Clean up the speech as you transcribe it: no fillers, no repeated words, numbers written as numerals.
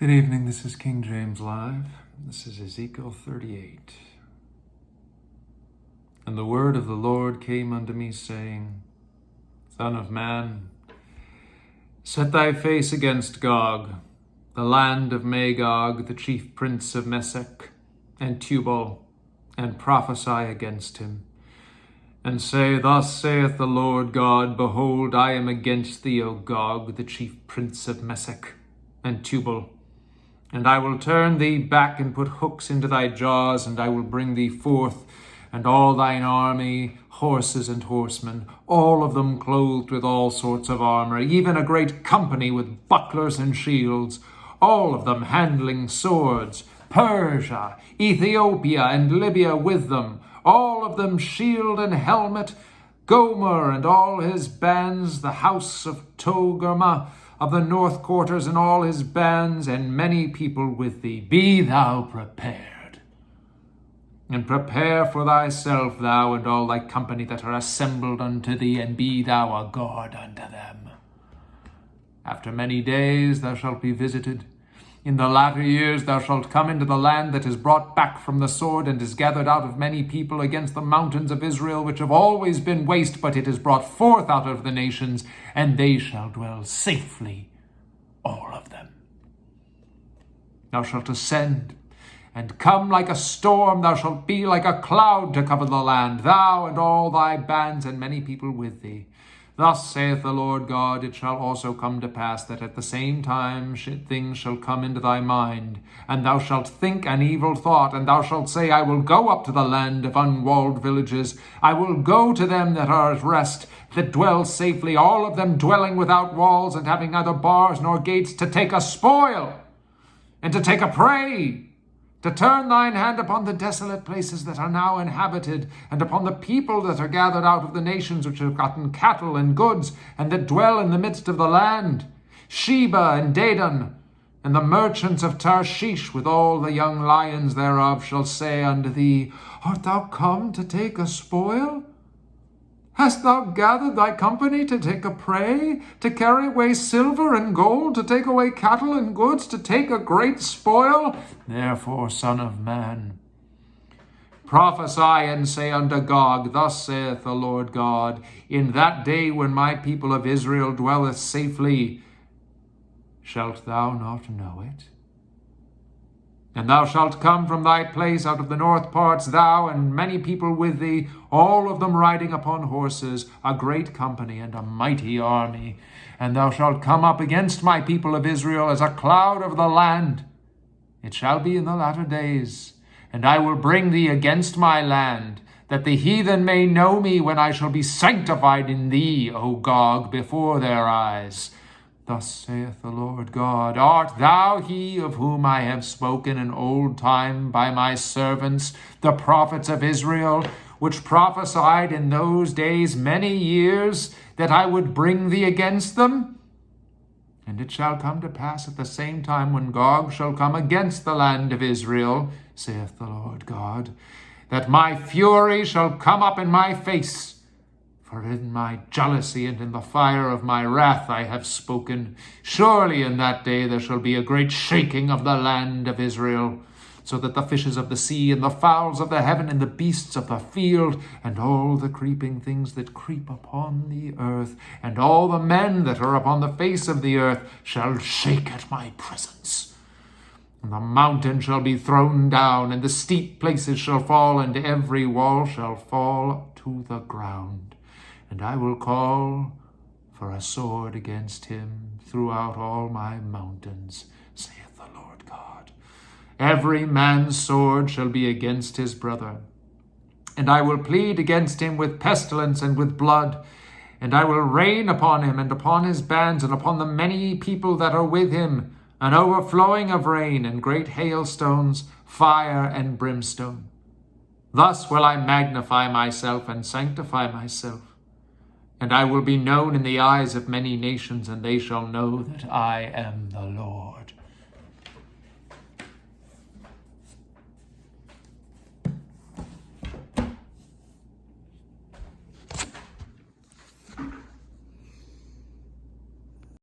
Good evening, this is King James Live. This is Ezekiel 38. And the word of the Lord came unto me, saying, Son of man, set thy face against Gog, the land of Magog, the chief prince of Meshech, and Tubal, and prophesy against him. And say, Thus saith the Lord God, Behold, I am against thee, O Gog, the chief prince of Meshech, and Tubal. And I will turn thee back and put hooks into thy jaws, and I will bring thee forth, and all thine army, horses and horsemen, all of them clothed with all sorts of armor, even a great company with bucklers and shields, all of them handling swords, Persia, Ethiopia, and Libya with them, all of them shield and helmet, Gomer and all his bands, the house of Togarmah, of the north quarters and all his bands, and many people with thee. Be thou prepared, and prepare for thyself, thou and all thy company that are assembled unto thee, and be thou a guard unto them. After many days thou shalt be visited. In the latter years thou shalt come into the land that is brought back from the sword, and is gathered out of many people against the mountains of Israel, which have always been waste, but it is brought forth out of the nations, and they shall dwell safely, all of them. Thou shalt ascend, and come like a storm, thou shalt be like a cloud to cover the land, thou and all thy bands, and many people with thee. Thus saith the Lord God, It shall also come to pass that at the same time things shall come into thy mind, and thou shalt think an evil thought, and thou shalt say, I will go up to the land of unwalled villages. I will go to them that are at rest, that dwell safely, all of them dwelling without walls, and having neither bars nor gates, to take a spoil, and to take a prey, to turn thine hand upon the desolate places that are now inhabited, and upon the people that are gathered out of the nations which have gotten cattle and goods, and that dwell in the midst of the land, Sheba and Dedan, and the merchants of Tarshish with all the young lions thereof shall say unto thee, Art thou come to take a spoil? Hast thou gathered thy company to take a prey, to carry away silver and gold, to take away cattle and goods, to take a great spoil? Therefore, Son of man, prophesy and say unto Gog, Thus saith the Lord God, In that day when my people of Israel dwelleth safely, shalt thou not know it? And thou shalt come from thy place out of the north parts, thou and many people with thee, all of them riding upon horses, a great company and a mighty army. And thou shalt come up against my people of Israel as a cloud of the land. It shall be in the latter days, and I will bring thee against my land, that the heathen may know me when I shall be sanctified in thee, O Gog, before their eyes. Thus saith the Lord God, Art thou he of whom I have spoken in old time by my servants, the prophets of Israel, which prophesied in those days many years that I would bring thee against them? And it shall come to pass at the same time when Gog shall come against the land of Israel, saith the Lord God, that my fury shall come up in my face. For in my jealousy and in the fire of my wrath I have spoken. Surely in that day there shall be a great shaking of the land of Israel, so that the fishes of the sea and the fowls of the heaven and the beasts of the field and all the creeping things that creep upon the earth and all the men that are upon the face of the earth shall shake at my presence. And the mountain shall be thrown down, and the steep places shall fall, and every wall shall fall to the ground. And I will call for a sword against him throughout all my mountains, saith the Lord God. Every man's sword shall be against his brother. And I will plead against him with pestilence and with blood. And I will rain upon him and upon his bands and upon the many people that are with him, an overflowing of rain and great hailstones, fire and brimstone. Thus will I magnify myself and sanctify myself. And I will be known in the eyes of many nations, and they shall know that I am the Lord.